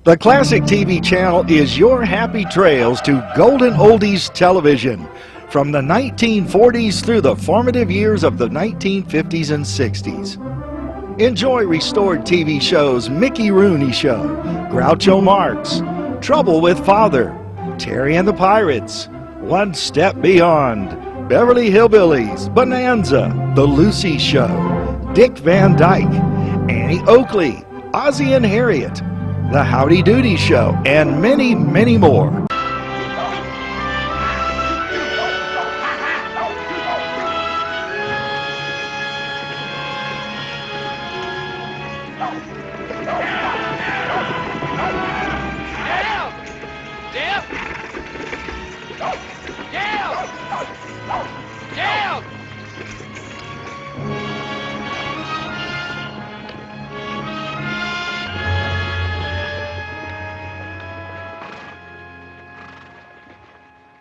The Classic TV channel is your happy trails to golden oldies television from the 1940s through the formative years of the 1950s and 60s. Enjoy restored TV shows Mickey Rooney Show, Groucho Marx, Trouble with Father, Terry and the Pirates, One Step Beyond, Beverly Hillbillies, Bonanza, The Lucy Show, Dick Van Dyke, Annie Oakley, Ozzie and Harriet, The Howdy Doody Show, and many, many more.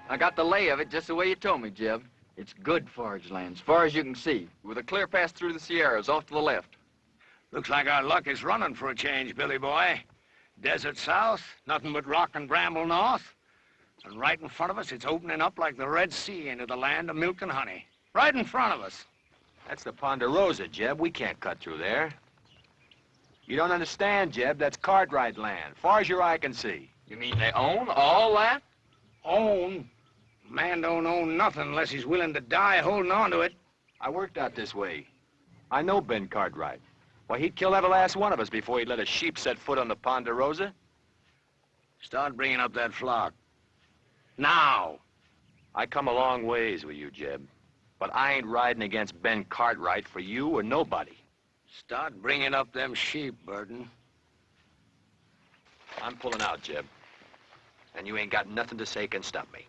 I got the lay of it just the way you told me, Jeb. It's good forage land, as far as you can see, with a clear pass through the Sierras off to the left. Looks like our luck is running for a change, Billy boy. Desert south, nothing but rock and bramble north. And right in front of us, it's opening up like the Red Sea into the land of milk and honey. Right in front of us. That's the Ponderosa, Jeb. We can't cut through there. You don't understand, Jeb. That's Cartwright land, far as your eye can see. You mean they own all that? Own? Man don't own nothing unless he's willing to die holding on to it. I worked out this way. I know Ben Cartwright. Why, he'd kill every last one of us before he'd let a sheep set foot on the Ponderosa. Start bringing up that flock. Now. I come a long ways with you, Jeb. But I ain't riding against Ben Cartwright for you or nobody. Start bringing up them sheep, Burton. I'm pulling out, Jeb. And you ain't got nothing to say can stop me.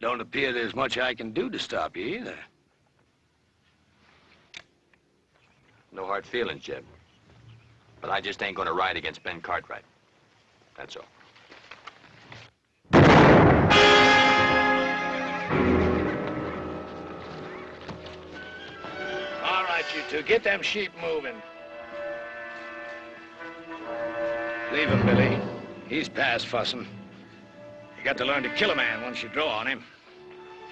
Don't appear there's much I can do to stop you either. No hard feelings, Jeb. But I just ain't gonna ride against Ben Cartwright. That's all. All right, you two, get them sheep moving. Leave him, Billy. He's past fussing. You got to learn to kill a man once you draw on him.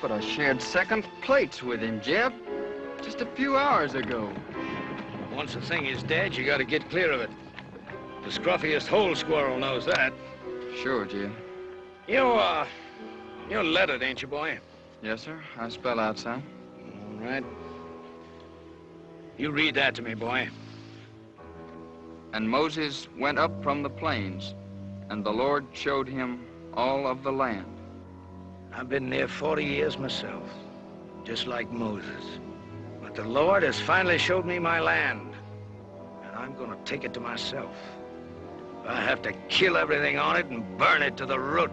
But I shared second plates with him, Jeb, just a few hours ago. Once the thing is dead, you got to get clear of it. The scruffiest hole squirrel knows that. Sure, Jeb. You're lettered, ain't you, boy? Yes, sir. I spell out some. All right. You read that to me, boy. And Moses went up from the plains, and the Lord showed him all of the land. I've been there 40 years myself, just like Moses. But the Lord has finally showed me my land, and I'm gonna take it to myself. I have to kill everything on it and burn it to the root.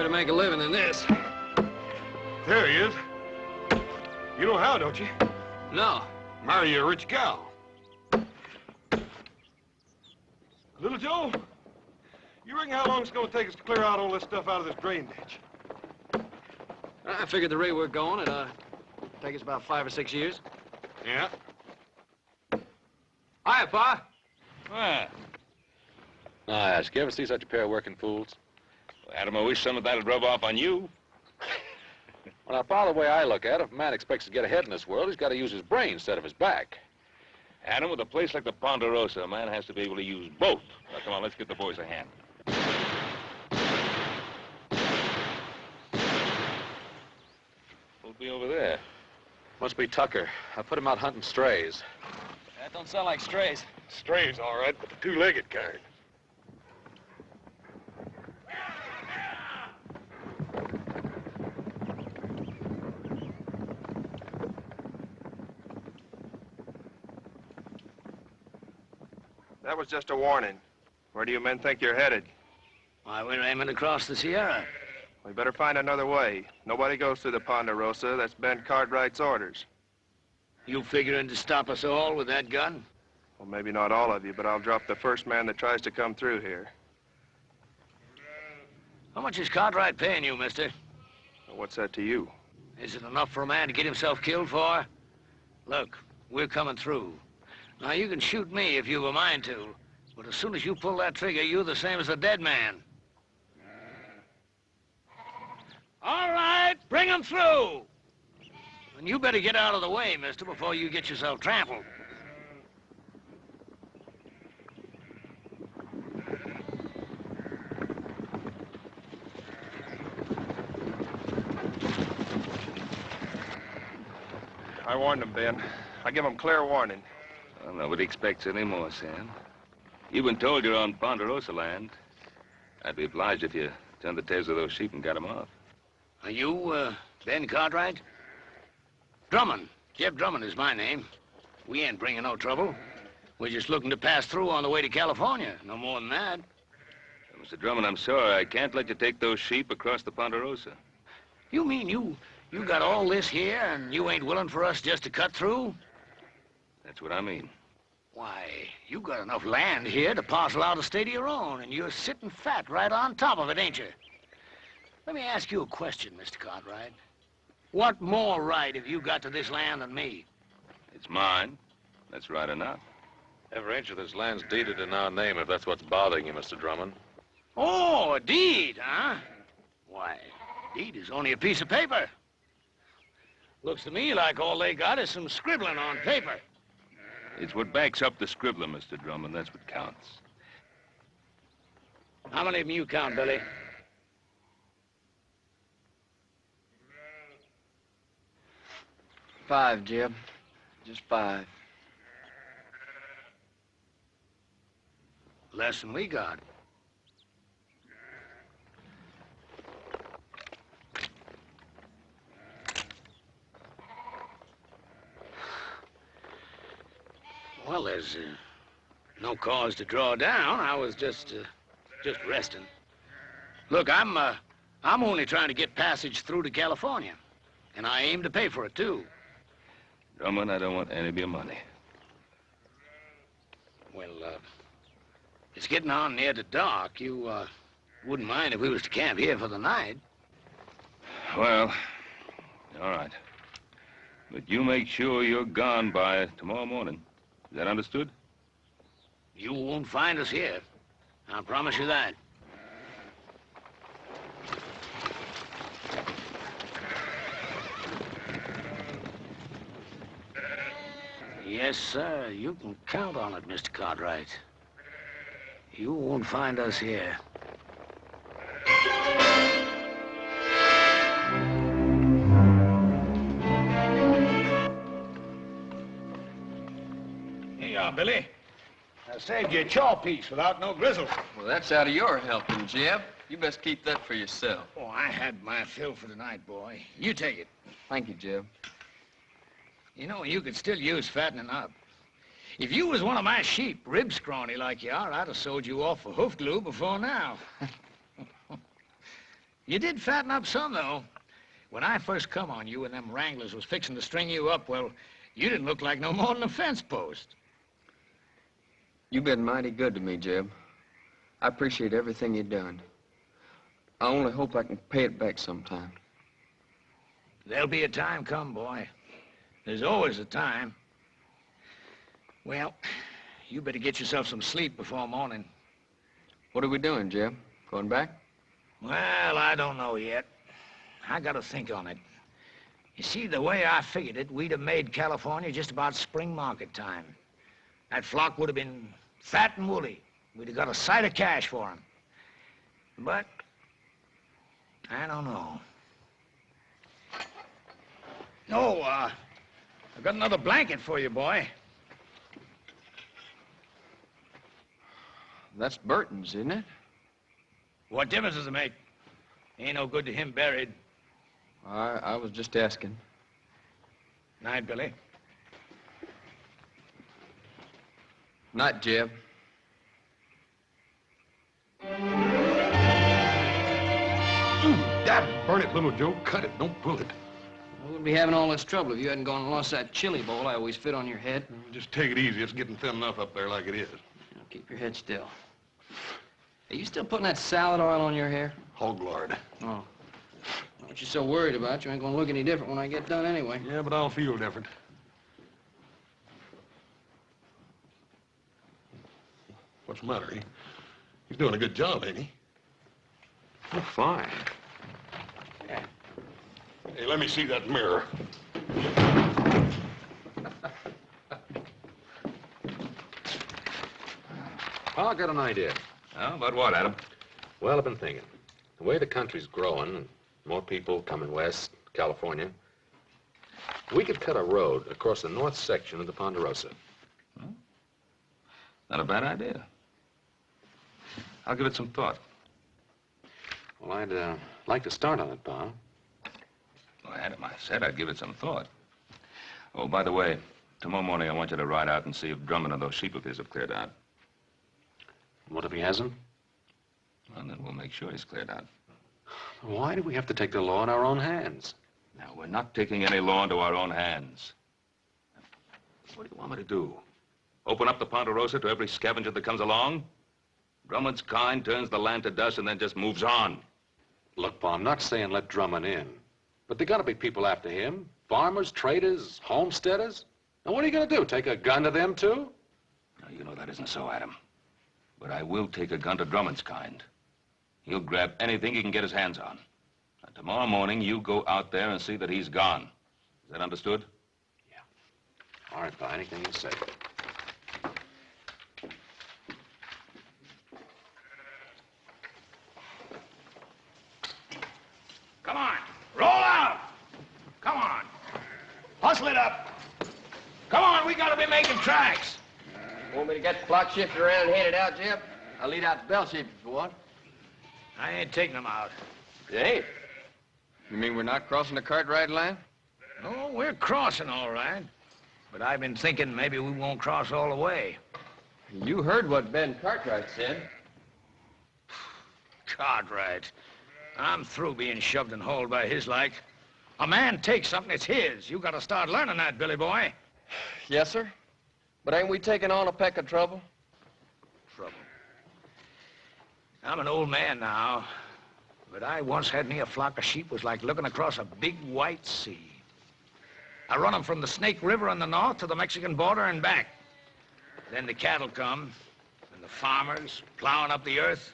Make a living in this. There he is. You know how, don't you? No. Marry a rich gal. Little Joe, you reckon how long it's going to take us to clear out all this stuff out of this drain ditch? I figured the rate we're going, it'd take us about 5 or 6 years. Yeah. Hiya, Pa. Ah. Nice. You ever see such a pair of working fools? Adam, I wish some of that'd rub off on you. Well, now, Pa, the way I look at it, if a man expects to get ahead in this world, he's got to use his brain instead of his back. Adam, with a place like the Ponderosa, a man has to be able to use both. Now, come on, let's get the boys a hand. He'll be over there. Must be Tucker. I put him out hunting strays. That don't sound like strays. Strays, all right, but the two-legged kind. That was just a warning. Where do you men think you're headed? Why, we're aiming across the Sierra. We better find another way. Nobody goes through the Ponderosa. That's Ben Cartwright's orders. You figuring to stop us all with that gun? Well, maybe not all of you, but I'll drop the first man that tries to come through here. How much is Cartwright paying you, mister? Well, what's that to you? Is it enough for a man to get himself killed for? Look, we're coming through. Now, you can shoot me if you've a mind to, but as soon as you pull that trigger, you're the same as a dead man. All right, bring him through. And you better get out of the way, mister, before you get yourself trampled. I warned him, Ben. I give him clear warning. Well, nobody expects any more, Sam. You've been told you're on Ponderosa land. I'd be obliged if you turned the tails of those sheep and got them off. Are you, Ben Cartwright? Drummond. Jeb Drummond is my name. We ain't bringing no trouble. We're just looking to pass through on the way to California. No more than that. Mr. Drummond, I'm sorry. I can't let you take those sheep across the Ponderosa. You mean you got all this here and you ain't willing for us just to cut through? That's what I mean. Why, you got enough land here to parcel out a state of your own, and you're sitting fat right on top of it, ain't you? Let me ask you a question, Mr. Cartwright. What more right have you got to this land than me? It's mine. That's right enough. Every inch of this land's deeded in our name, if that's what's bothering you, Mr. Drummond. Oh, a deed, huh? Why, deed is only a piece of paper. Looks to me like all they got is some scribbling on paper. It's what backs up the scribbler, Mr. Drummond. That's what counts. How many of them you count, Billy? Five, Jeb. Just 5. Less than we got. Well, there's no cause to draw down. I was just resting. Look, I'm only trying to get passage through to California, and I aim to pay for it too. Drummond, I don't want any of your money. Well, it's getting on near to dark. You wouldn't mind if we was to camp here for the night? Well, all right. But you make sure you're gone by tomorrow morning. Is that understood? You won't find us here. I promise you that. Yes, sir. You can count on it, Mr. Cartwright. You won't find us here. Here you are, Billy. I saved you a chaw piece without no grizzle. Well, that's out of your helping, Jeb. You best keep that for yourself. Oh, I had my fill for tonight, boy. You take it. Thank you, Jeb. You know, you could still use fattening up. If you was one of my sheep, rib scrawny like you are, I'd have sold you off for hoof glue before now. You did fatten up some, though. When I first come on you and them wranglers was fixing to string you up, well, you didn't look like no more than a fence post. You've been mighty good to me, Jeb. I appreciate everything you've done. I only hope I can pay it back sometime. There'll be a time come, boy. There's always a time. Well, you better get yourself some sleep before morning. What are we doing, Jeb? Going back? Well, I don't know yet. I gotta think on it. You see, the way I figured it, we'd have made California just about spring market time. That flock would have been fat and woolly. We'd have got a sight of cash for 'em. But I don't know. Oh, I've got another blanket for you, boy. That's Burton's, isn't it? What difference does it make? Ain't no good to him buried. I was just asking. Night, Billy. Night, Jeb. God, burn it, little Joe. Cut it. Don't pull it. I wouldn't be having all this trouble if you hadn't gone and lost that chili bowl I always fit on your head. Just take it easy. It's getting thin enough up there like it is. Now, keep your head still. Are you still putting that salad oil on your hair? Hog lard. Oh. What you so worried about? You ain't gonna look any different when I get done anyway. Yeah, but I'll feel different. What's the matter? He's doing a good job, ain't he? Oh, fine. Hey, let me see that mirror. Well, I got an idea. Oh, about what, Adam? Well, I've been thinking. The way the country's growing, more people coming west, California, we could cut a road across the north section of the Ponderosa. Not a bad idea. I'll give it some thought. Well, I'd like to start on it, Pa. Well, Adam, I said I'd give it some thought. Oh, by the way, tomorrow morning I want you to ride out and see if Drummond and those sheep of his have cleared out. What if he hasn't? Well, then we'll make sure he's cleared out. Why do we have to take the law in our own hands? Now, we're not taking any law into our own hands. What do you want me to do? Open up the Ponderosa to every scavenger that comes along? Drummond's kind turns the land to dust and then just moves on. Look, Pa, I'm not saying let Drummond in. But there gotta be people after him. Farmers, traders, homesteaders. And what are you gonna do, take a gun to them, too? Now, you know that isn't so, Adam. But I will take a gun to Drummond's kind. He'll grab anything he can get his hands on. Now, tomorrow morning, you go out there and see that he's gone. Is that understood? All right, Pa, anything you say. Come on, roll out. Come on. Hustle it up. Come on, we gotta be making tracks. Want me to get the flock shifted around and head it out, Jeb? I'll lead out the bell shifters for what? I ain't taking them out. You ain't? You mean we're not crossing the Cartwright line? Oh, we're crossing all right. But I've been thinking maybe we won't cross all the way. You heard what Ben Cartwright said. Cartwright. I'm through being shoved and hauled by his like. A man takes something, it's his. You gotta start learning that, Billy boy. Yes, sir. But ain't we taking on a peck of trouble? Trouble. I'm an old man now, but I once had me a flock of sheep was like looking across a big white sea. I run them from the Snake River in the north to the Mexican border and back. Then the cattle come, and the farmers plowing up the earth.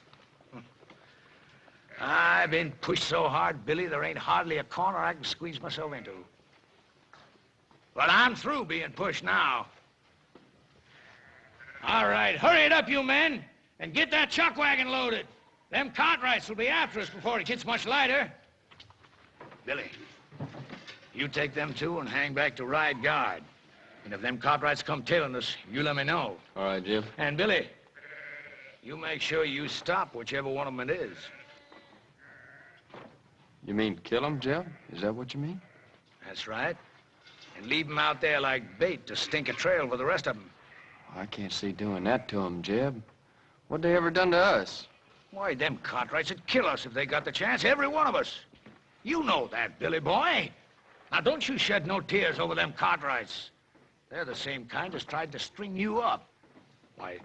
I've been pushed so hard, Billy, there ain't hardly a corner I can squeeze myself into. But I'm through being pushed now. All right, hurry it up, you men, and get that chuck wagon loaded. Them Cartwrights will be after us before it gets much lighter. Billy, you take them two and hang back to ride guard. And if them Cartwrights come tailing us, you let me know. All right, Jeb. And Billy, you make sure you stop whichever one of them it is. You mean kill him, Jeb? Is that what you mean? That's right. And leave them out there like bait to stink a trail for the rest of them. I can't see doing that to him, Jeb. What they ever done to us? Why, them Cartwrights would kill us if they got the chance, every one of us. You know that, Billy boy. Now, don't you shed no tears over them Cartwrights. They're the same kind as tried to string you up. Why,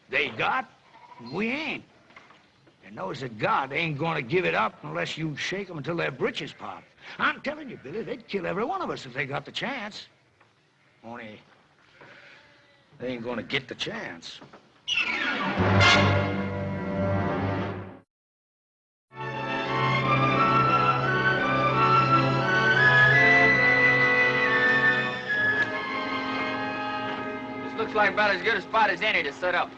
they got, and we ain't. And those that got ain't gonna give it up unless you shake them until their britches pop. I'm telling you, Billy, they'd kill every one of us if they got the chance. Only, they ain't gonna get the chance. This looks like about as good a spot as any to set up.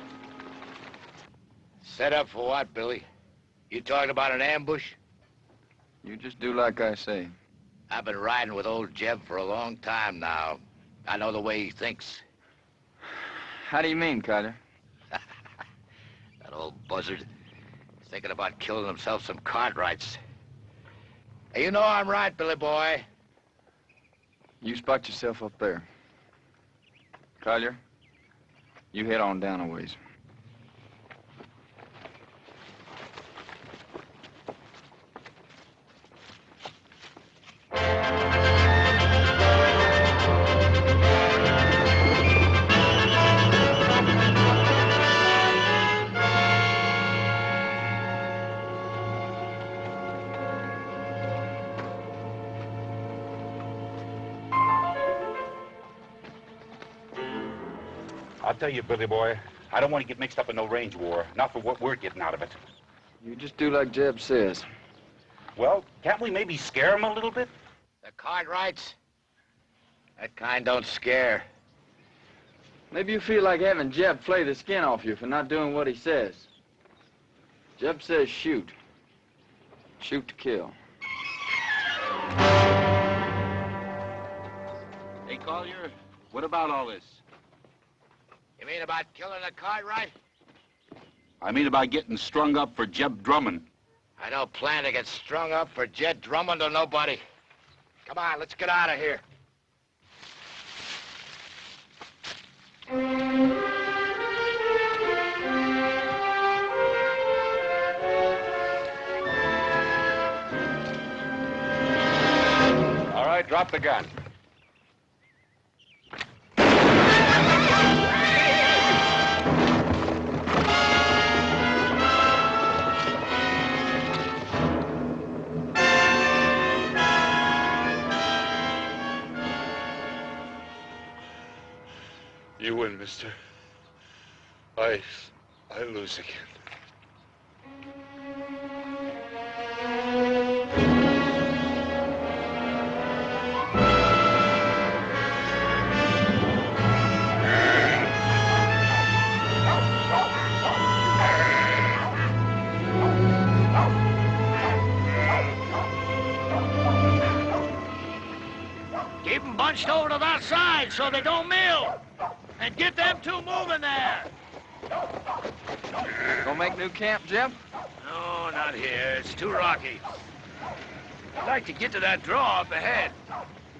Set up for what, Billy? You talking about an ambush? You just do like I say. I've been riding with old Jeb for a long time now. I know the way he thinks. How do you mean, Carter? That old buzzard. He's thinking about killing himself some Cartwrights. Hey, you know I'm right, Billy boy. You spot yourself up there. Collier, you head on down a ways. I'll tell you, Billy boy, I don't want to get mixed up in no range war. Not for what we're getting out of it. You just do like Jeb says. Well, can't we maybe scare him a little bit? The Cartwrights? That kind don't scare. Maybe you feel like having Jeb flay the skin off you for not doing what he says. Jeb says shoot. Shoot to kill. Hey, Collier, what about all this? You mean about killing the Cartwright? I mean about getting strung up for Jeb Drummond. I don't plan to get strung up for Jeb Drummond or nobody. Come on, let's get out of here. All right, drop the gun. You win, mister. I lose again. Keep them bunched over to that side so they don't mill. And get them two moving there. Gonna make new camp, Jeb? No, not here. It's too rocky. I'd like to get to that draw up ahead.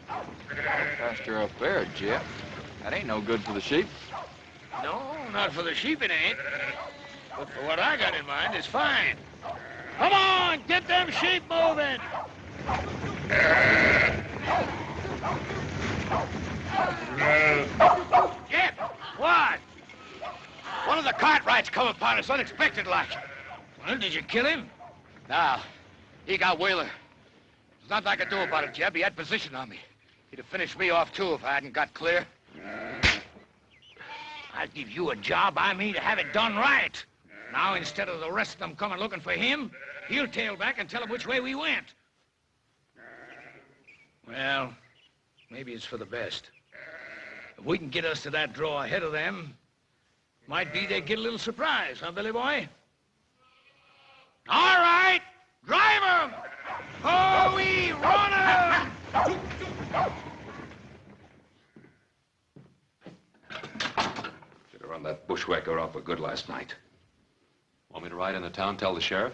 Pasture up there, Jeb. That ain't no good for the sheep. No, not for the sheep it ain't. But for what I got in mind, it's fine. Come on, get them sheep moving. Jeb, what? One of the Cartwrights come upon us unexpected like. Well, did you kill him? No, he got Wheeler. There's nothing I could do about it, Jeb. He had position on me. He'd have finished me off, too, if I hadn't got clear. I'll give you a job. I mean to have it done right. Now, instead of the rest of them coming looking for him, he'll tail back and tell them which way we went. Well, maybe it's for the best. If we can get us to that draw ahead of them, might be they get a little surprise, huh, Billy boy? All right, drive 'em! Oh, we run 'em! Should have run that bushwhacker off for good last night. Want me to ride into town, tell the sheriff?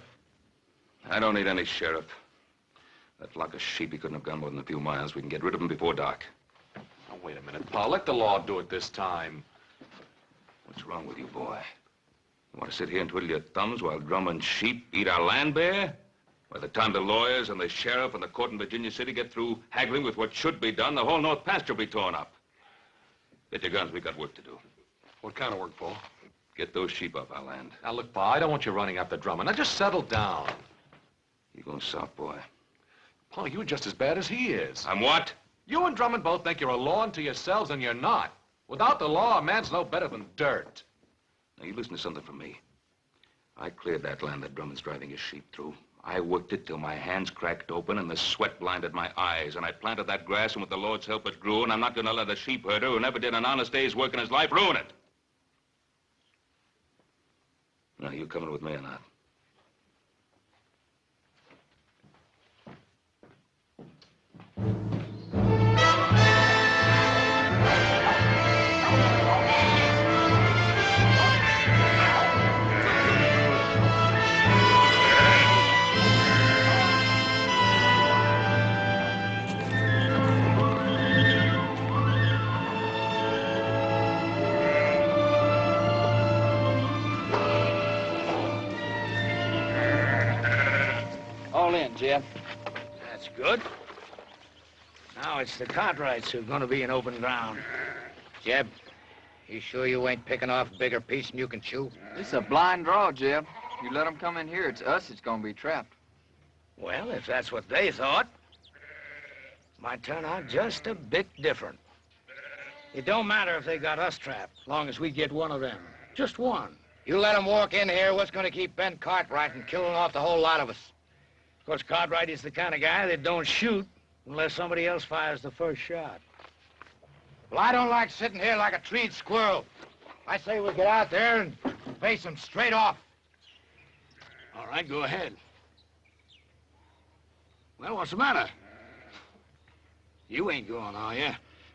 I don't need any sheriff. That flock of sheep, he couldn't have gone more than a few miles. We can get rid of them before dark. Now, wait a minute, Pa. Let the law do it this time. What's wrong with you, boy? You want to sit here and twiddle your thumbs while Drummond's sheep eat our land bare? By the time the lawyers and the sheriff and the court in Virginia City get through haggling with what should be done, the whole North Pasture will be torn up. Get your guns. We got work to do. What kind of work, Pa? Get those sheep off our land. Now, look, Pa, I don't want you running after Drummond. Now, just settle down. You going soft, boy? Pa, you're just as bad as he is. I'm what? You and Drummond both think you're a law unto yourselves, and you're not. Without the law, a man's no better than dirt. Now, you listen to something from me. I cleared that land that Drummond's driving his sheep through. I worked it till my hands cracked open and the sweat blinded my eyes. And I planted that grass, and with the Lord's help, it grew. And I'm not going to let a sheepherder who never did an honest day's work in his life ruin it. Now, you coming with me or not? Jeb. That's good. Now it's the Cartwrights who are going to be in open ground. Jeb, you sure you ain't picking off a bigger piece than you can chew? This is a blind draw, Jeb. You let them come in here, it's us that's going to be trapped. Well, if that's what they thought, might turn out just a bit different. It don't matter if they got us trapped, as long as we get one of them. Just one. You let them walk in here, what's going to keep Ben Cartwright from killing off the whole lot of us? Of course, Cartwright is the kind of guy that don't shoot unless somebody else fires the first shot. Well, I don't like sitting here like a treed squirrel. I say we get out there and face them straight off. All right, go ahead. Well, what's the matter? You ain't going, are you?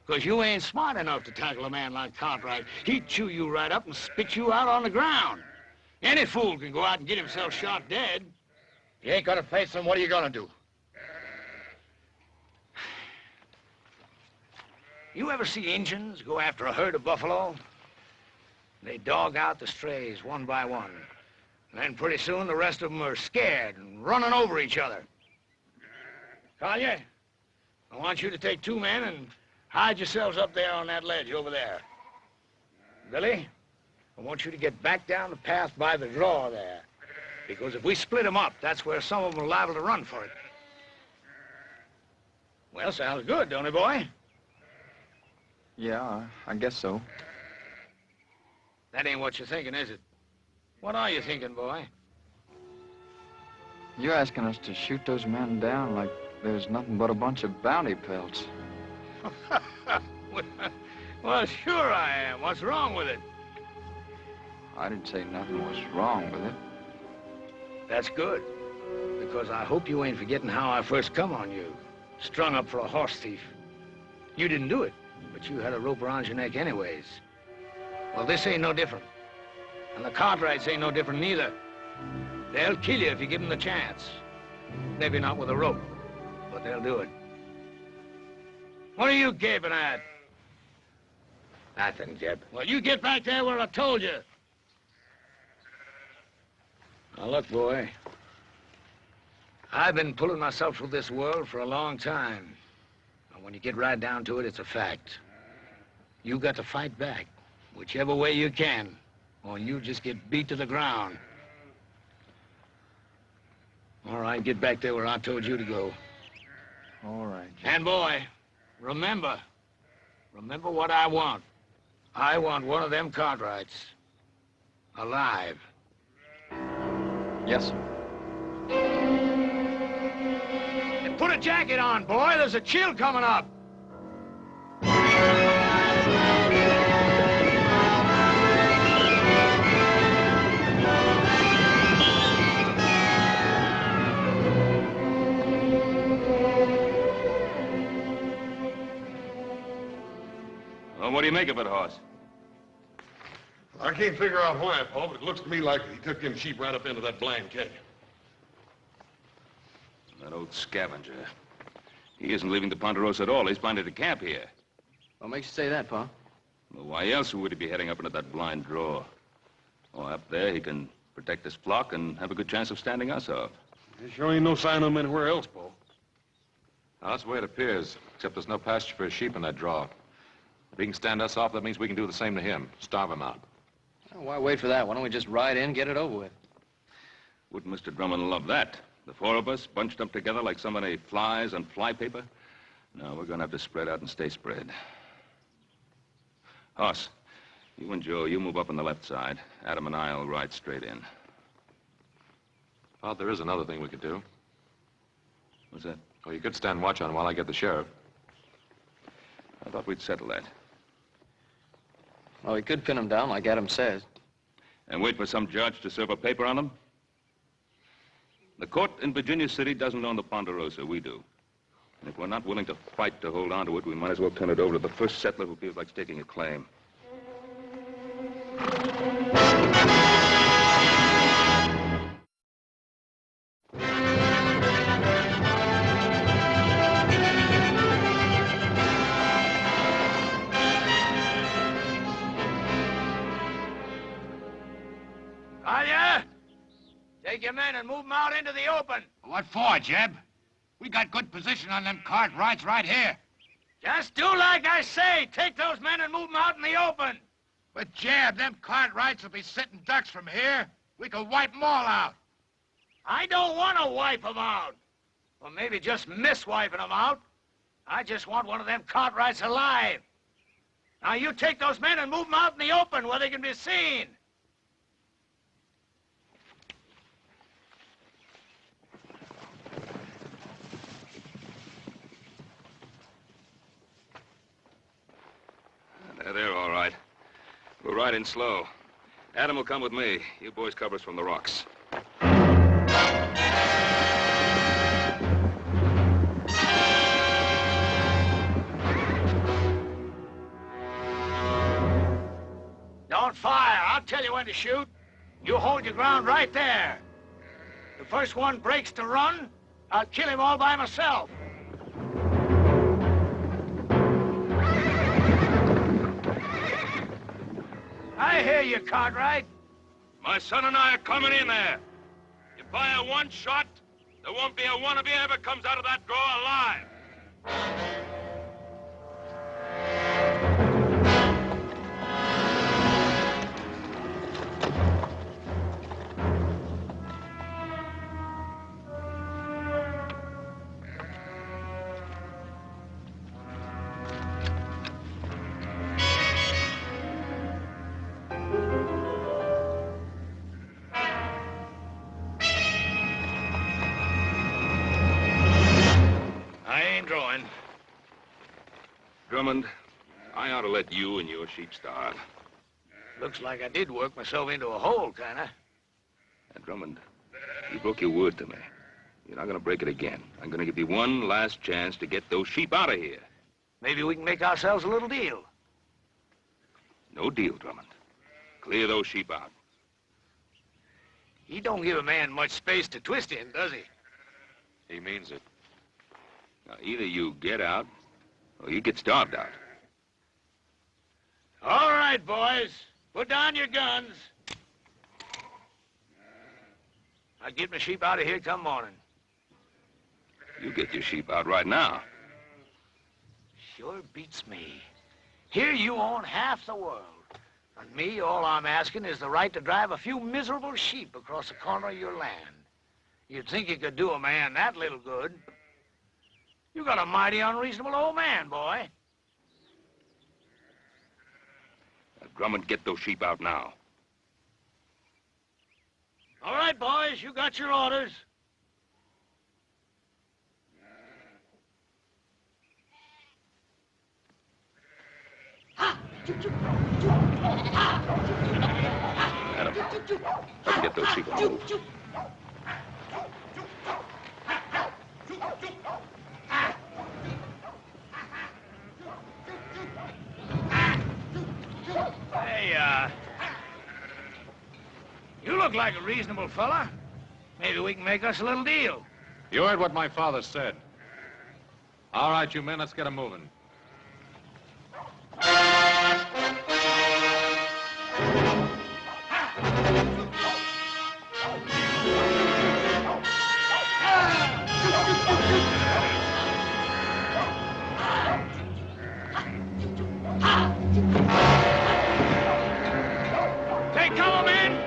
Because you ain't smart enough to tackle a man like Cartwright. He'd chew you right up and spit you out on the ground. Any fool can go out and get himself shot dead. If you ain't gonna face them, what are you gonna do? You ever see Injuns go after a herd of buffalo? They dog out the strays one by one. And then pretty soon the rest of them are scared and running over each other. Collier, I want you to take 2 men and hide yourselves up there on that ledge over there. Billy, I want you to get back down the path by the draw there. Because if we split them up, that's where some of them are liable to run for it. Well, sounds good, don't it, boy? Yeah, I guess so. That ain't what you're thinking, is it? What are you thinking, boy? You're asking us to shoot those men down like there's nothing but a bunch of bounty pelts. Well, sure I am. What's wrong with it? I didn't say nothing was wrong with it. That's good. Because I hope you ain't forgetting how I first come on you. Strung up for a horse thief. You didn't do it, but you had a rope around your neck anyways. Well, this ain't no different. And the Cartwrights ain't no different neither. They'll kill you if you give them the chance. Maybe not with a rope, but they'll do it. What are you gaping at? Nothing, Jeb. Well, you get back there where I told you. Now, look, boy. I've been pulling myself through this world for a long time. And when you get right down to it, it's a fact. You got to fight back, whichever way you can, or you just get beat to the ground. All right, get back there where I told you to go. All right, Jeb. And, boy, remember what I want. I want one of them Cartwrights alive. Yes, sir. And put a jacket on, boy. There's a chill coming up. Well, what do you make of it, Hoss? I can't figure out why, Paul, but it looks to me like he took them sheep right up into that blind canyon. That old scavenger. He isn't leaving the Ponderosa at all. He's planted a camp here. What makes you say that, Pa? Well, why else would he be heading up into that blind draw? Oh, up there he can protect his flock and have a good chance of standing us off. There sure ain't no sign of him anywhere else, Paul. Now, that's the way it appears, except there's no pasture for his sheep in that draw. If he can stand us off, that means we can do the same to him. Starve him out. Well, why wait for that? Why don't we just ride in, get it over with? Wouldn't Mr. Drummond love that? The 4 of us bunched up together like so many flies on flypaper? No, we're going to have to spread out and stay spread. Hoss, you and Joe, you move up on the left side. Adam and I'll ride straight in. Well, there is another thing we could do. What's that? Well, you could stand watch on while I get the sheriff. I thought we'd settle that. Well, we could pin him down like Adam says. And wait for some judge to serve a paper on him? The court in Virginia City doesn't own the Ponderosa. We do. And if we're not willing to fight to hold on to it, we might as well turn it over to the first settler who feels like staking a claim. Collier, take your men and move them out into the open. What for, Jeb? We got good position on them Cartwrights right here. Just do like I say. Take those men and move them out in the open. But, Jeb, them Cartwrights will be sitting ducks from here. We could wipe them all out. I don't want to wipe them out. Or maybe just miss wiping them out. I just want one of them Cartwrights alive. Now, you take those men and move them out in the open where they can be seen. They're all right. We're riding slow. Adam will come with me. You boys cover us from the rocks. Don't fire. I'll tell you when to shoot. You hold your ground right there. The first one breaks to run, I'll kill him all by myself. I hear you, Cartwright. My son and I are coming in there. You fire one shot, there won't be a one of you ever comes out of that draw alive. Drummond, I ought to let you and your sheep start. Looks like I did work myself into a hole, kinda. And Drummond, you broke your word to me. You're not gonna break it again. I'm gonna give you one last chance to get those sheep out of here. Maybe we can make ourselves a little deal. No deal, Drummond. Clear those sheep out. He don't give a man much space to twist in, does he? He means it. Now, either you get out, or you get starved out. All right, boys. Put down your guns. I'll get my sheep out of here come morning. You get your sheep out right now. Sure beats me. Here you own half the world. And me, all I'm asking is the right to drive a few miserable sheep across the corner of your land. You'd think you could do a man that little good. You got a mighty unreasonable old man, boy. Now, Drummond, get those sheep out now. All right, boys, you got your orders. Adam, help me get those sheep on the move. Hey, you look like a reasonable fella. Maybe we can make us a little deal. You heard what my father said. All right, you men, let's get 'em moving. Take cover, men!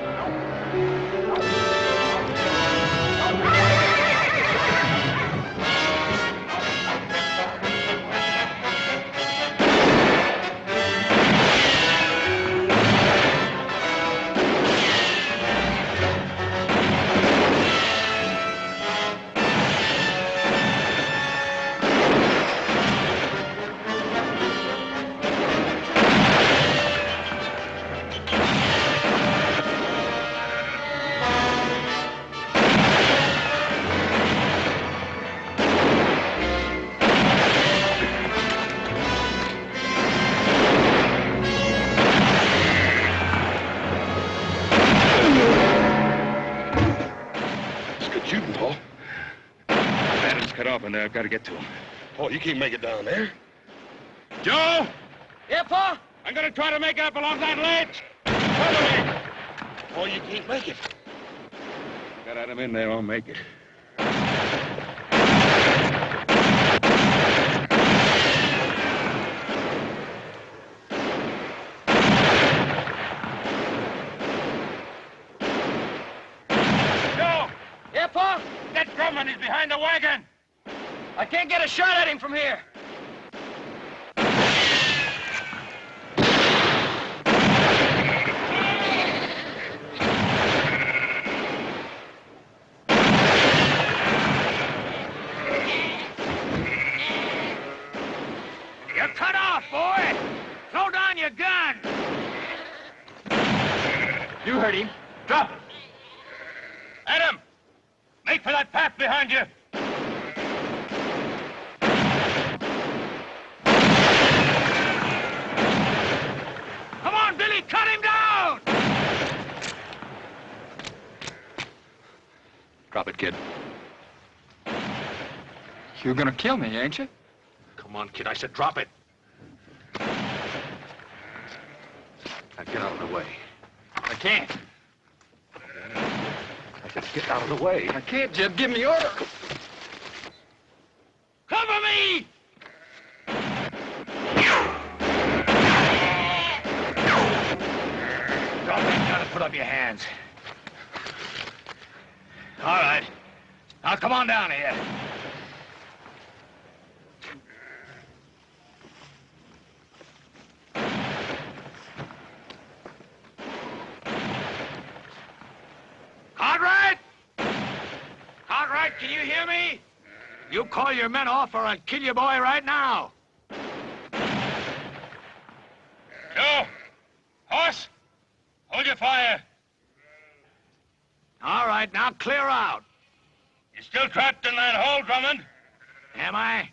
There, I've got to get to him. Oh, you can't make it down there. Joe! Yeah, Pa? I'm gonna try to make it up along that ledge. Follow me. Oh, you can't make it. Got Adam in there, I'll make it. can't get a shot at him from here. You're cut off, boy. Throw down your gun. You heard him. Drop it. Adam, make for that path behind you. Come on, Billy, cut him down! Drop it, kid. You're gonna kill me, ain't you? Come on, kid. I said drop it. Now get out of the way. I can't. I said get out of the way. I can't, Jeb. Give me order. Cover me! Drop that gun and put up your hands. All right. Now come on down here. Cartwright! Cartwright, can you hear me? You call your men off or I'll kill your boy right now. Joe! Horse! Hold your fire. All right, now clear out. You're still trapped in that hole, Drummond? Am I?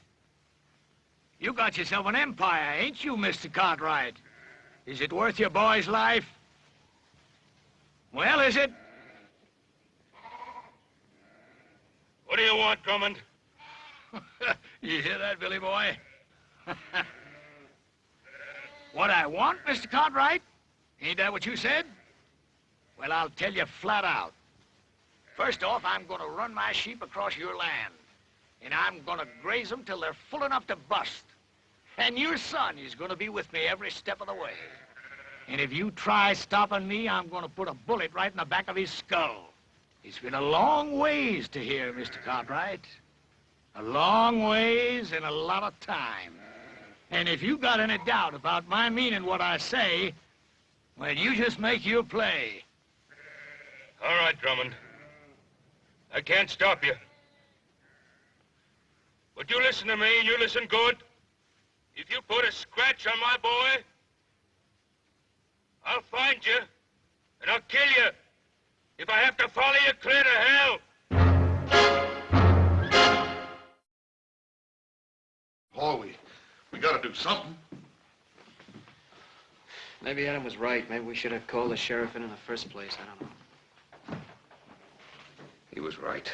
You got yourself an empire, ain't you, Mr. Cartwright? Is it worth your boy's life? Well, is it? What do you want, Drummond? You hear that, Billy boy? What I want, Mr. Cartwright? Ain't that what you said? Well, I'll tell you flat out. First off, I'm gonna run my sheep across your land. And I'm gonna graze them till they're full enough to bust. And your son is gonna be with me every step of the way. And if you try stopping me, I'm gonna put a bullet right in the back of his skull. It's been a long ways to here, Mr. Cartwright. A long ways and a lot of time. And if you got any doubt about my meaning what I say, well, you just make your play. All right, Drummond. I can't stop you. But you listen to me, and you listen good. If you put a scratch on my boy, I'll find you, and I'll kill you. If I have to follow you clear to hell. Paul, we gotta do something. Maybe Adam was right. Maybe we should have called the sheriff in the first place. I don't know. He was right.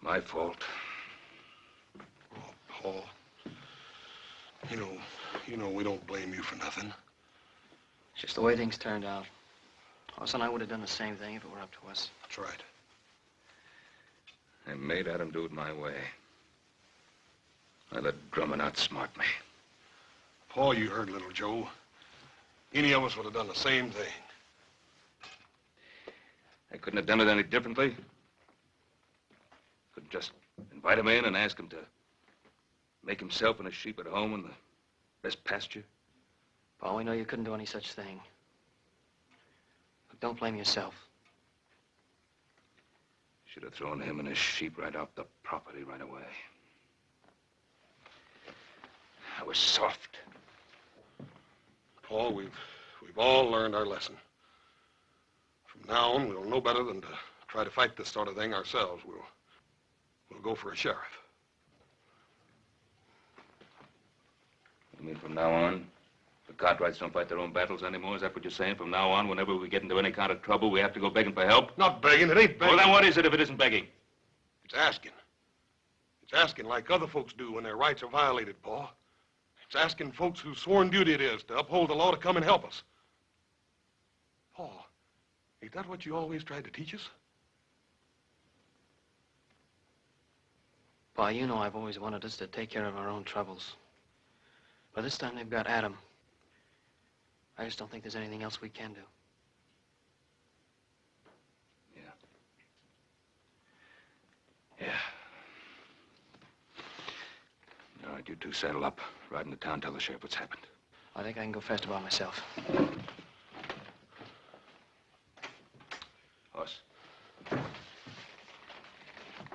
My fault. Oh, Paul. You know we don't blame you for nothing. It's just the way things turned out. Hoss and I would have done the same thing if it were up to us. That's right. I made Adam do it my way. I let Drummond outsmart me. Paul, you heard little Joe. Any of us would have done the same thing. I couldn't have done it any differently. Couldn't just invite him in and ask him to make himself and his sheep at home in the best pasture. Paul, we know you couldn't do any such thing. But don't blame yourself. Should have thrown him and his sheep right off the property right away. I was soft. Paul, we've all learned our lesson. From now on, we'll know better than to try to fight this sort of thing ourselves. We'll go for a sheriff. You mean from now on, the Cartwrights don't fight their own battles anymore? Is that what you're saying? From now on, whenever we get into any kind of trouble, we have to go begging for help? Not begging, it ain't begging. Well, then what is it if it isn't begging? It's asking. It's asking like other folks do when their rights are violated, Paul. It's asking folks whose sworn duty it is to uphold the law to come and help us. Paul, ain't that what you always tried to teach us? Pa, you know I've always wanted us to take care of our own troubles. But this time they've got Adam. I just don't think there's anything else we can do. Yeah. Yeah. All right, you two saddle up. Ride into town, tell the sheriff what's happened. I think I can go faster by myself. Horse.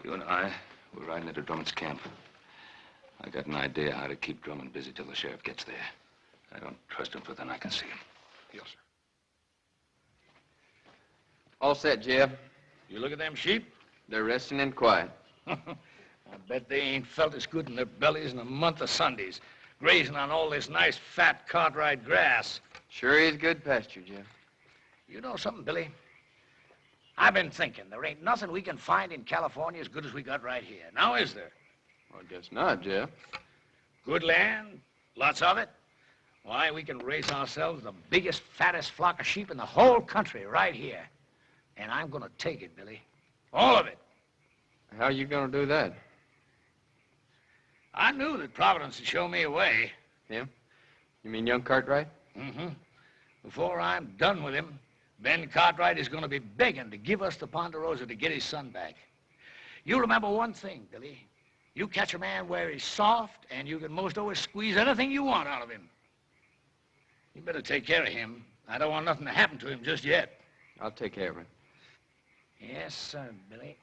You and I, we're riding into Drummond's camp. I got an idea how to keep Drummond busy till the sheriff gets there. I don't trust him further than I can see him. Yes, sir. All set, Jeb. You look at them sheep? They're resting and quiet. I bet they ain't felt as good in their bellies in a month of Sundays, grazing on all this nice, fat Cartwright grass. Sure is good pasture, Jeb. You know something, Billy? I've been thinking, there ain't nothing we can find in California as good as we got right here. Now, is there? Well, I guess not, Jeb. Good land, lots of it. Why, we can raise ourselves the biggest, fattest flock of sheep in the whole country right here. And I'm gonna take it, Billy. All of it. How are you gonna do that? I knew that Providence would show me a way. Him? You mean young Cartwright? Mm-hmm. Before I'm done with him, Ben Cartwright is gonna be begging to give us the Ponderosa to get his son back. You remember one thing, Billy. You catch a man where he's soft, and you can most always squeeze anything you want out of him. You better take care of him. I don't want nothing to happen to him just yet. I'll take care of him. Yes, sir, Billy.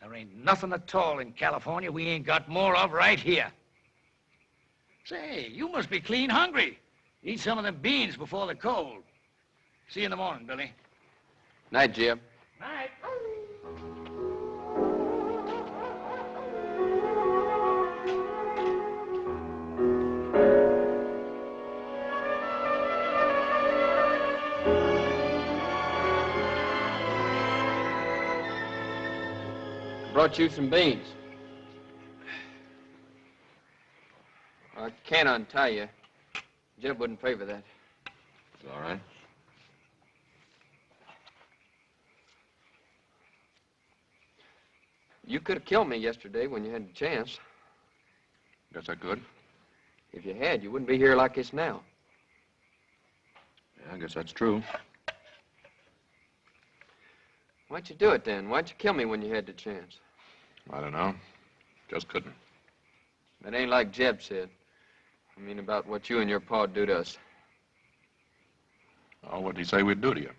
There ain't nothing at all in California we ain't got more of right here. Say, you must be clean hungry. Eat some of them beans before the cold. See you in the morning, Billy. Night, Jeb. Night. Brought you some beans. I can't untie you. Jeb wouldn't favor that. It's all right. You could have killed me yesterday when you had the chance. Guess I could. If you had, you wouldn't be here like this now. Yeah, I guess that's true. Why'd you do it then? Why'd you kill me when you had the chance? I don't know. Just couldn't. That ain't like Jeb said. I mean about what you and your pa'd do to us. Oh, what'd he say we'd do to you?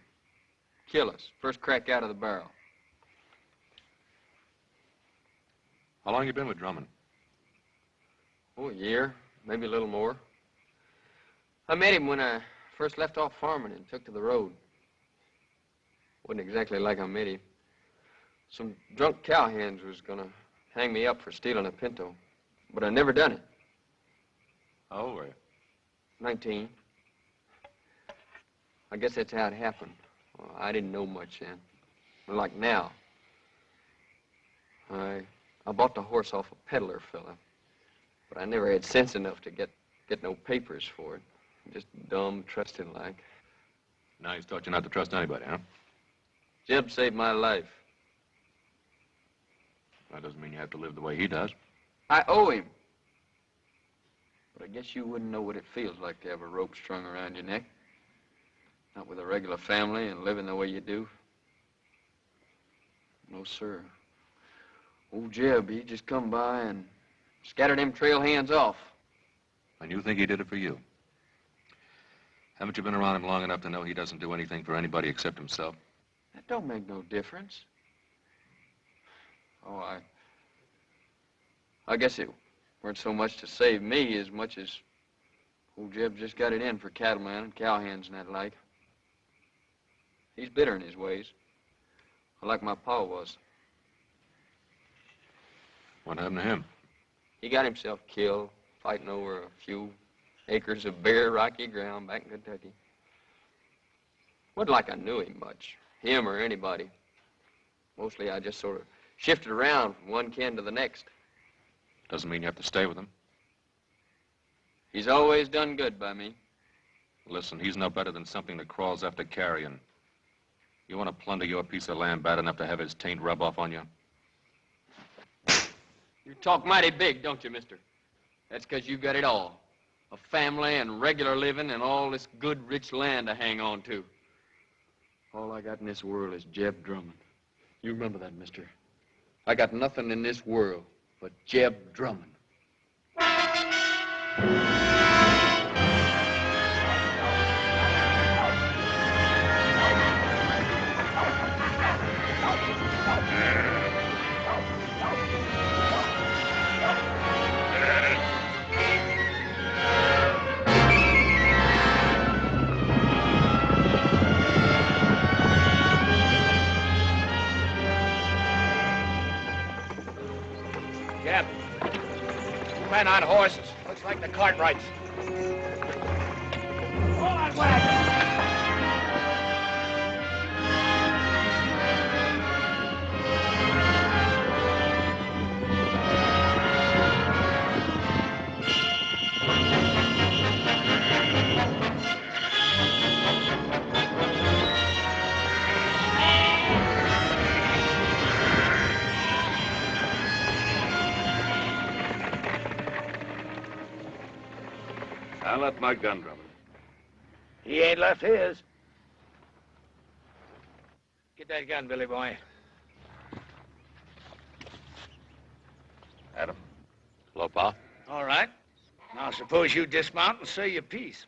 Kill us. First crack out of the barrel. How long you been with Drummond? Oh, a year. Maybe a little more. I met him when I first left off farming and took to the road. Wasn't exactly like I met him. Some drunk cowhands was gonna hang me up for stealing a pinto, but I never done it. How old were you? 19. I guess that's how it happened. Well, I didn't know much then. But like now. I bought the horse off a peddler fella, but I never had sense enough to get no papers for it. Just dumb, trusting like. Now he's taught you not to trust anybody, huh? Jeb saved my life. That doesn't mean you have to live the way he does. I owe him. But I guess you wouldn't know what it feels like to have a rope strung around your neck. Not with a regular family and living the way you do. No, sir. Old Jeb, he just come by and scattered them trail hands off. And you think he did it for you? Haven't you been around him long enough to know he doesn't do anything for anybody except himself? That don't make no difference. Oh, I guess it weren't so much to save me as much as old Jeb just got it in for cattlemen and cowhands and that like. He's bitter in his ways, like my pa was. What happened to him? He got himself killed fighting over a few acres of bare, rocky ground back in Kentucky. Wasn't like I knew him much, him or anybody. Mostly I just sort of shifted around from one kin to the next. Doesn't mean you have to stay with him. He's always done good by me. Listen, he's no better than something that crawls after carrion. You want to plunder your piece of land bad enough to have his taint rub off on you? You talk mighty big, don't you, mister? That's 'cause you got it all. A family and regular living and all this good, rich land to hang on to. All I got in this world is Jeb Drummond. You remember that, mister. I got nothing in this world but Jeb Drummond. Jeb, 2 men on horses. Looks like the Cartwrights. Hold on, wagon! I left my gun, Drummond. He ain't left his. Get that gun, Billy boy. Adam. Hello, Pa. All right. Now suppose you dismount and say your piece.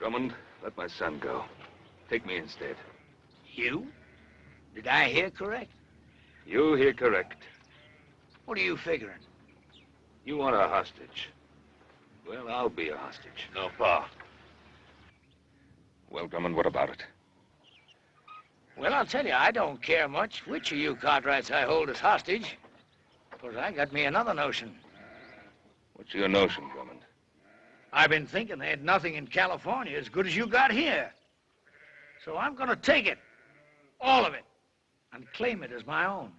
Drummond, let my son go. Take me instead. You? Did I hear correct? You hear correct. What are you figuring? You want a hostage. Well, I'll be a hostage. No, Pa. Well, Drummond, what about it? Well, I'll tell you, I don't care much which of you Cartwrights I hold as hostage. Because I got me another notion. What's your notion, Drummond? I've been thinking they had nothing in California as good as you got here. So I'm going to take it. All of it. And claim it as my own.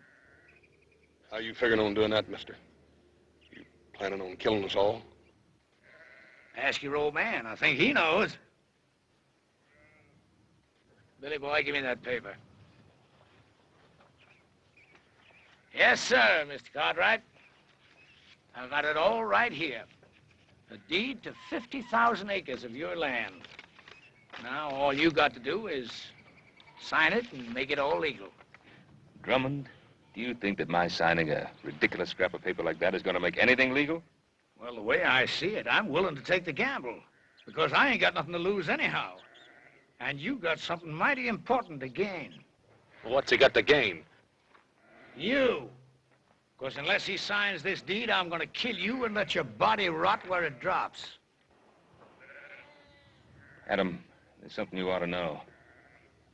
How you figuring on doing that, mister? You planning on killing us all? Ask your old man. I think he knows. Billy boy, give me that paper. Yes, sir, Mr. Cartwright. I've got it all right here. A deed to 50,000 acres of your land. Now, all you got to do is sign it and make it all legal. Drummond, do you think that my signing a ridiculous scrap of paper like that is going to make anything legal? Well, the way I see it, I'm willing to take the gamble. Because I ain't got nothing to lose anyhow. And you got something mighty important to gain. What's he got to gain? You. Because unless he signs this deed, I'm going to kill you and let your body rot where it drops. Adam, there's something you ought to know.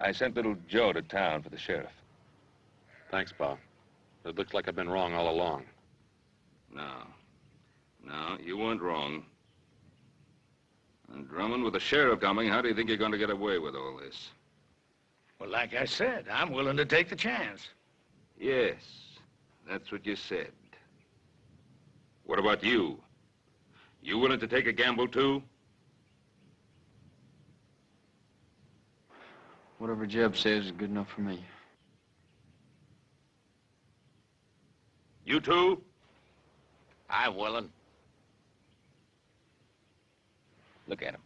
I sent little Joe to town for the sheriff. Thanks, Pa. It looks like I've been wrong all along. No, you weren't wrong. And Drummond, with the sheriff coming, how do you think you're going to get away with all this? Well, like I said, I'm willing to take the chance. Yes, that's what you said. What about you? You willing to take a gamble, too? Whatever Jeb says is good enough for me. You too? I'm willing. Look at him.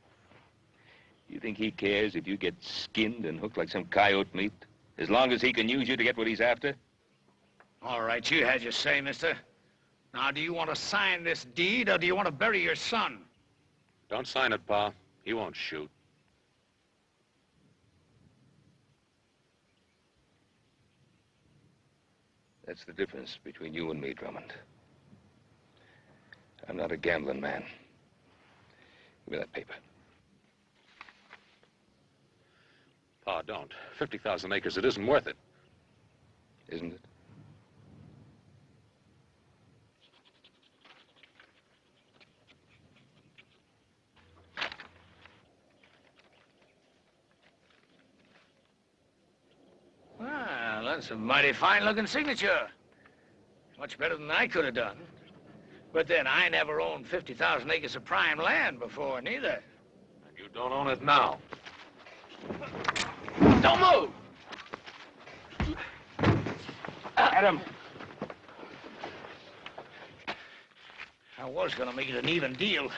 You think he cares if you get skinned and hooked like some coyote meat? As long as he can use you to get what he's after? All right, you had your say, mister. Now, do you want to sign this deed, or do you want to bury your son? Don't sign it, Pa. He won't shoot. That's the difference between you and me, Drummond. I'm not a gambling man. Give me that paper. Pa, don't. 50,000 acres, it isn't worth it. Isn't it? Well, that's a mighty fine-looking signature. Much better than I could have done. But then, I never owned 50,000 acres of prime land before, neither. And you don't own it now. Don't move! Adam! I was gonna make it an even deal,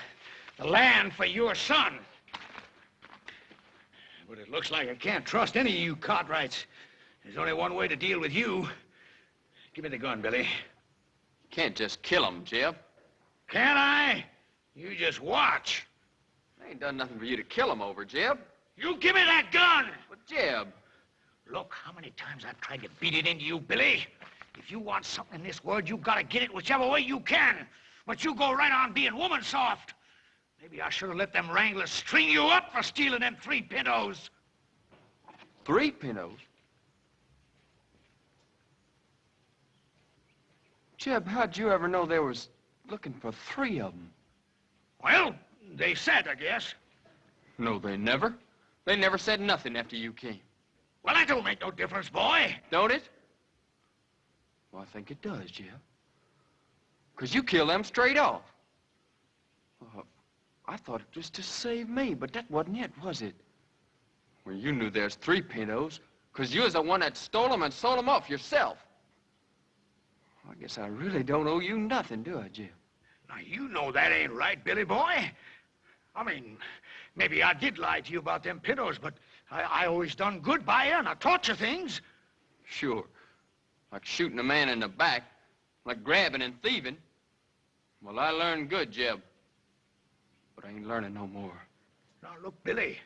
the land for your son. But it looks like I can't trust any of you Cartwrights. There's only one way to deal with you. Give me the gun, Billy. Can't just kill him, Jeb. Can't I? You just watch. I ain't done nothing for you to kill him over, Jeb. You give me that gun! But, Jeb... Look, how many times I've tried to beat it into you, Billy. If you want something in this world, you've got to get it whichever way you can. But you go right on being woman soft. Maybe I should have let them wranglers string you up for stealing them 3 pintos. 3 pintos? Jeb, how'd you ever know they was looking for 3 of them? Well, they said, I guess. No, they never. They never said nothing after you came. Well, that don't make no difference, boy. Don't it? Well, I think it does, Jeb. 'Cause you killed them straight off. I thought it was to save me, but that wasn't it, was it? Well, you knew there's 3 pintos, 'cause you was the one that stole them and sold them off yourself. I guess I really don't owe you nothing, do I, Jeb? Now, you know that ain't right, Billy boy. I mean, maybe I did lie to you about them pintos, but I always done good by you, and I taught you things. Sure. Like shooting a man in the back, like grabbing and thieving. Well, I learned good, Jeb. But I ain't learning no more. Now, look, Billy.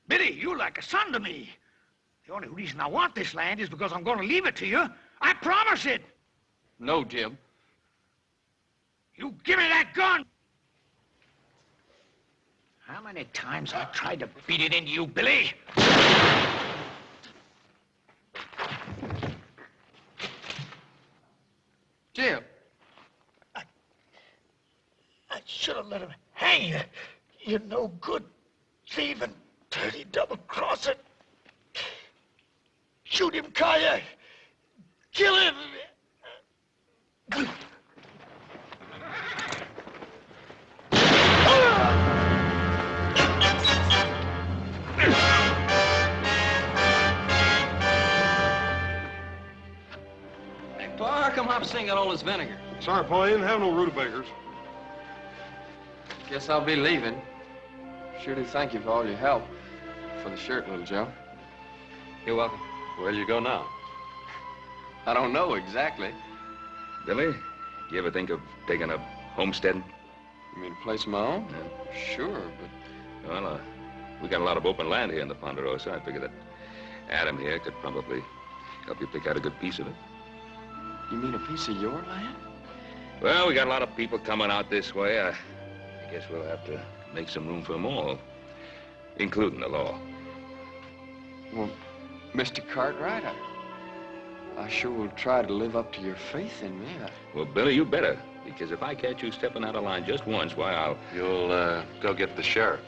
Billy, you're like a son to me. The only reason I want this land is because I'm going to leave it to you. I promise it. No, Jeb. You give me that gun! How many times I tried to beat it into you, Billy? Jeb. I should have let him hang you. You no good thieving, dirty double-crosser. Shoot him, Carey. Kill him. How come Hopsing got all this vinegar? Sorry, Paul, you didn't have no rutabagas. Guess I'll be leaving. Sure do thank you for all your help. For the shirt, little Joe. You're welcome. Where'll you go now? I don't know exactly. Billy, you ever think of taking up homesteading? You mean a place of my own? Yeah. Sure, but... Well, we got a lot of open land here in the Ponderosa. I figure that Adam here could probably help you pick out a good piece of it. You mean a piece of your land? Well, we got a lot of people coming out this way. I guess we'll have to make some room for them all, including the law. Well, Mr. Cartwright, I sure will try to live up to your faith in me. Well, Billy, you better, because if I catch you stepping out of line just once, why, I'll... You'll, go get the sheriff.